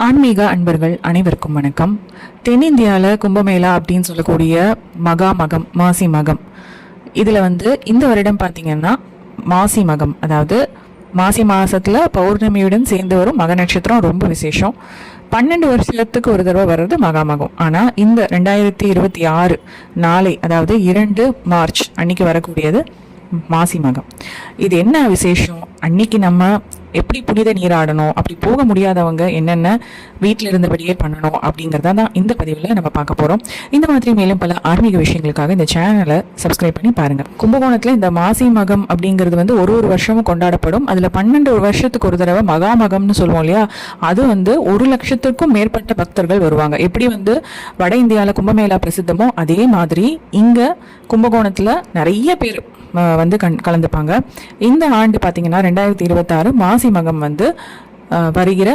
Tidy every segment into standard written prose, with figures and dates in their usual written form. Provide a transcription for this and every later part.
ஆன்மீக அன்பர்கள் அனைவருக்கும் வணக்கம். தென்னிந்தியாவில் கும்பமேளா அப்படின்னு சொல்லக்கூடிய மகம் மாசி மகம் இதில் இந்த வருடம் பார்த்தீங்கன்னா மாசி மகம், அதாவது மாசி மாதத்தில் பௌர்ணமியுடன் சேர்ந்து வரும் மக நட்சத்திரம் ரொம்ப விசேஷம். 12 வருஷத்துக்கு ஒரு தடவை வர்றது மகாமகம். ஆனால் இந்த 2026 நாளை, அதாவது 2 மார்ச் அன்னைக்கு வரக்கூடியது மாசி மகம். இது என்ன விசேஷம்? அன்னைக்கு நம்ம எப்படி புனித நீராடணும், அப்படி போக முடியாதவங்க என்னென்ன வீட்டில் இருந்தபடியே பண்ணணும் அப்படிங்கிறத தான் இந்த பதிவில் நம்ம பார்க்க போகிறோம். இந்த மாதிரி மேலும் பல ஆன்மீக விஷயங்களுக்காக இந்த சேனலை சப்ஸ்கிரைப் பண்ணி பாருங்கள். கும்பகோணத்தில் இந்த மாசி மகம் அப்படிங்கிறது ஒரு வருஷமும் கொண்டாடப்படும். அதில் 12 வருஷத்துக்கு ஒரு தடவை மகாமகம்னு சொல்லுவோம் இல்லையா, அது 1,00,000க்கும் மேற்பட்ட பக்தர்கள் வருவாங்க. எப்படி வட இந்தியாவில் கும்பமேளா பிரசித்தமோ அதே மாதிரி இங்கே கும்பகோணத்தில் நிறைய பேர் கலந்துப்பாங்க. இந்த ஆண்டு பார்த்தீங்கன்னா 2026 மாசி மகம் வருகிற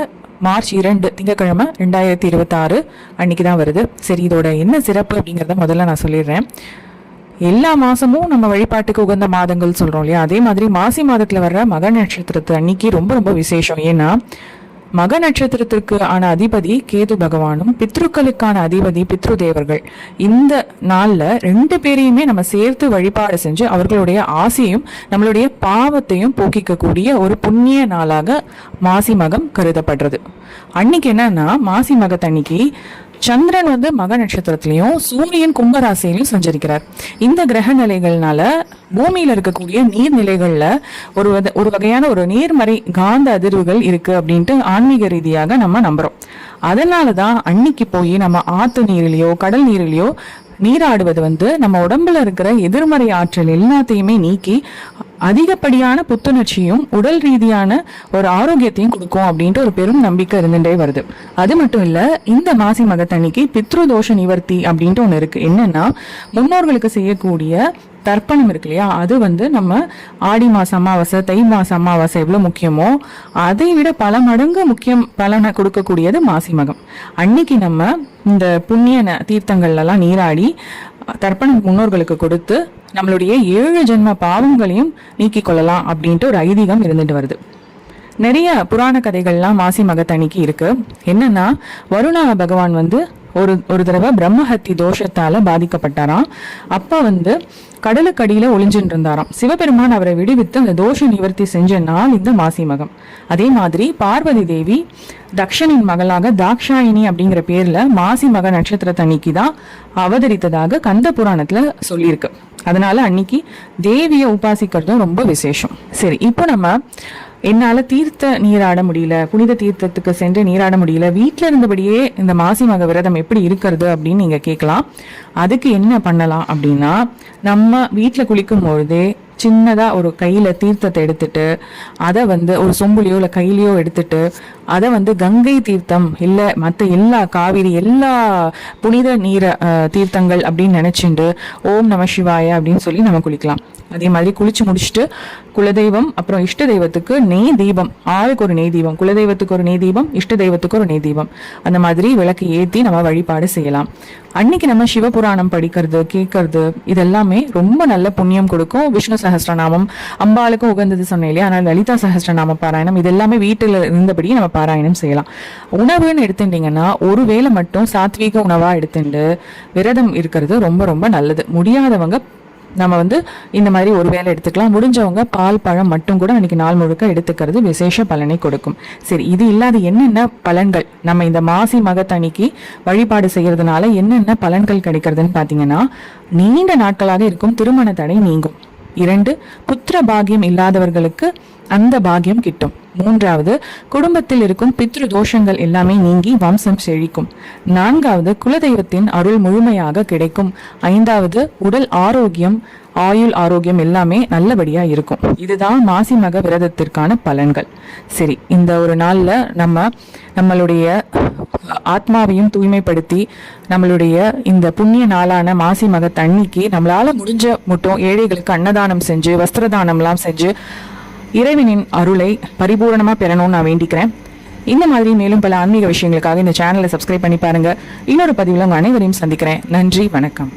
மார்ச் 2 திங்கட்கிழமை 2026 அன்னைக்கு தான் வருது. சரி, இதோட என்ன சிறப்பு அப்படிங்கிறத முதல்ல நான் சொல்லிடுறேன். எல்லா மாசமும் நம்ம வழிபாட்டுக்கு உகந்த மாதங்கள் சொல்றோம் இல்லையா, அதே மாதிரி மாசி மாதத்துல வர்ற மக நட்சத்திரத்து அன்னைக்கு ரொம்ப ரொம்ப விசேஷம். ஏன்னா மக நட்சத்திரத்திற்கு ஆன அதிபதி கேது பகவானும் பித்ருக்களுக்கான அதிபதி பித்ரு தேவர்கள். இந்த நாள்ல 2 பேரையுமே நம்ம சேர்த்து வழிபாடு செஞ்சு அவர்களுடைய ஆசையும் நம்மளுடைய பாவத்தையும் போக்கிக்கக்கூடிய ஒரு புண்ணிய நாளாக மாசி மகம் கருதப்படுறது. அன்னைக்கு என்னன்னா, மாசி மகத்தன்னைக்கு சந்திரன் மக நட்சத்திரத்திலையும் சூரியன் கும்பராசியிலையும் சஞ்சரிக்கிறார். இந்த கிரக நிலைகள்னால பூமியில இருக்கக்கூடிய நீர்நிலைகள்ல ஒரு வகையான ஒரு நேர்மறை காந்த அதிர்வுகள் இருக்கு அப்படின்ட்டு ஆன்மீக ரீதியாக நம்ம நம்புறோம். அதனாலதான் அன்னைக்கு போய் நம்ம ஆத்து நீரிலையோ கடல் நீரிலையோ நீராடுவது நம்ம உடம்புல இருக்கிற எதிர்மறை ஆற்றல் எல்லாத்தையுமே நீக்கி அதிகப்படியான புத்துணர்ச்சியும் உடல் ரீதியான ஒரு ஆரோக்கியத்தையும் கொடுக்கும் அப்படின்ட்டு ஒரு பெரும் நம்பிக்கை இருந்துட்டே வருது. அது மட்டும் இல்ல, இந்த மாசி மகத்தன்னைக்கு பித்ரு தோஷ நிவர்த்தி அப்படின்ட்டு ஒண்ணு இருக்கு. என்னன்னா, முன்னோர்களுக்கு செய்யக்கூடிய தர்ப்பணம் இருக்கு இல்லையா, அது நம்ம ஆடி மாச அமாவாசை தை மாச அமாவாசை எவ்வளவு முக்கியமோ அதை விட பல மடங்கு முக்கியம் பலனை கொடுக்கக்கூடியது மாசி மகம். அன்னைக்கு நம்ம இந்த புண்ணிய தீர்த்தங்கள்லாம் நீராடி தர்ப்பணம் முன்னோர்களுக்கு கொடுத்து நம்மளுடைய 7 ஜென்ம பாவங்களையும் நீக்கிக் கொள்ளலாம் அப்படின்ட்டு ஒரு ஐதீகம் இருந்துட்டு வருது. நிறைய புராண கதைகள்லாம் மாசி மகத்தன்னைக்கு இருக்கு. என்னன்னா, வருண பகவான் ஒரு தடவை பிரம்மஹத்தி தோஷத்தால பாதிக்கப்பட்டாராம். அப்ப கடலுக்கடியில ஒளிஞ்சுட்டு இருந்தாராம். சிவபெருமான் அவரை விடுவித்து அந்த தோஷ நிவர்த்தி செஞ்ச நாள் இந்த மாசி மகம். அதே மாதிரி பார்வதி தேவி தக்ஷனின் மகளாக தாக்ஷாயினி அப்படிங்கிற பேர்ல மாசி மக நட்சத்திரத்தன்னைக்கு தான் அவதரித்ததாக கந்த புராணத்துல சொல்லியிருக்கு. அதனால அன்னைக்கு தேவியை உபாசிக்கிறதும் ரொம்ப விசேஷம். சரி, இப்போ நம்ம என்னால தீர்த்த நீராட முடியல, புனித தீர்த்தத்துக்கு சென்று நீராட முடியல, வீட்டுல இருந்தபடியே இந்த மாசி மக விரதம் எப்படி இருக்கிறது அப்படின்னு நீங்க கேட்கலாம். அதுக்கு என்ன பண்ணலாம் அப்படின்னா, நம்ம வீட்டுல குளிக்கும் பொழுதே சின்னதா ஒரு கையில தீர்த்தத்தை எடுத்துட்டு அதை ஒரு சொம்புலையோ இல்ல கையிலையோ எடுத்துட்டு அதை கங்கை தீர்த்தம் இல்ல மற்ற எல்லா காவிரி எல்லா புனித நீர தீர்த்தங்கள் அப்படின்னு நினைச்சுட்டு ஓம் நம சிவாய அப்படின்னு சொல்லி நம்ம குளிக்கலாம். அதே மாதிரி குளிச்சு முடிச்சுட்டு குலதெய்வம் அப்புறம் இஷ்ட தெய்வத்துக்கு நெய் தீபம், ஆளுக்கு ஒரு நெய் தீபம், குலதெய்வத்துக்கு ஒரு நெய் தீபம், இஷ்ட தெய்வத்துக்கு ஒரு நெய் தீபம், அந்த மாதிரி விளக்கு ஏற்றி நம்ம வழிபாடு செய்யலாம். அன்னைக்கு நம்ம சிவபுராணம் படிக்கிறது கேட்கறது இதெல்லாமே ரொம்ப நல்ல புண்ணியம் கொடுக்கும். விஷ்ணு சஹஸ்ரநாமம் அம்பாளுக்கும் உகந்தது சொன்னேன் இல்லையா, ஆனால் லலிதா சஹஸ்ரநாம பாராயணம் இதெல்லாமே வீட்டில் இருந்தபடி நம்ம பாராயணம் செய்யலாம். உணவுன்னு எடுத்துட்டீங்கன்னா ஒருவேளை மட்டும் சாத்வீக உணவா எடுத்துட்டு விரதம் இருக்கிறது ரொம்ப ரொம்ப நல்லது. முடியாதவங்க நம்ம இந்த மாதிரி ஒரு வேளை எடுத்துக்கலாம். முடிஞ்சவங்க பால் பழம் மட்டும் கூட அன்னைக்கு நாள் முழுக்க எடுத்துக்கிறது விசேஷ பலனை கொடுக்கும். சரி, இது இல்லாத என்னென்ன பலன்கள் நம்ம இந்த மாசி மகத்தன்னைக்கு வழிபாடு செய்யறதுனால என்னென்ன பலன்கள் கிடைக்கிறதுன்னு பாத்தீங்கன்னா, நீண்ட நாட்களாக இருக்கும் திருமண தடை நீங்கும். 2, புத்திர பாகியம் இல்லாதவர்களுக்கு அந்த பாகியம் கிட்டும். 3வது, குடும்பத்தில் இருக்கும் பித்ரு தோஷங்கள் எல்லாமே நீங்கி வம்சம் செழிக்கும். 4வது, குலதெய்வத்தின் அருள் முழுமையாக கிடைக்கும். 5வது, உடல் ஆரோக்கியம் ஆயுள் ஆரோக்கியம் எல்லாமே நல்லபடியா இருக்கும். இதுதான் மாசி மக விரதத்திற்கான பலன்கள். சரி, இந்த ஒரு நாள்ல நம்மளுடைய ஆத்மாவையும் தூய்மைப்படுத்தி நம்மளுடைய இந்த புண்ணிய நாளான மாசி மகத்தன்னைக்கு நம்மளால முடிஞ்ச மட்டும் ஏழைகளுக்கு அன்னதானம் செஞ்சு வஸ்திரதானம் எல்லாம் செஞ்சு இறைவனின் அருளை பரிபூரணமா பெறணும்னு நான் வேண்டிக்கிறேன். இந்த மாதிரி மேலும் பல ஆன்மீக விஷயங்களுக்காக இந்த சேனலை சப்ஸ்கிரைப் பண்ணி பாருங்க. இன்னொரு பதிவில் உங்க அனைவரையும் சந்திக்கிறேன். நன்றி, வணக்கம்.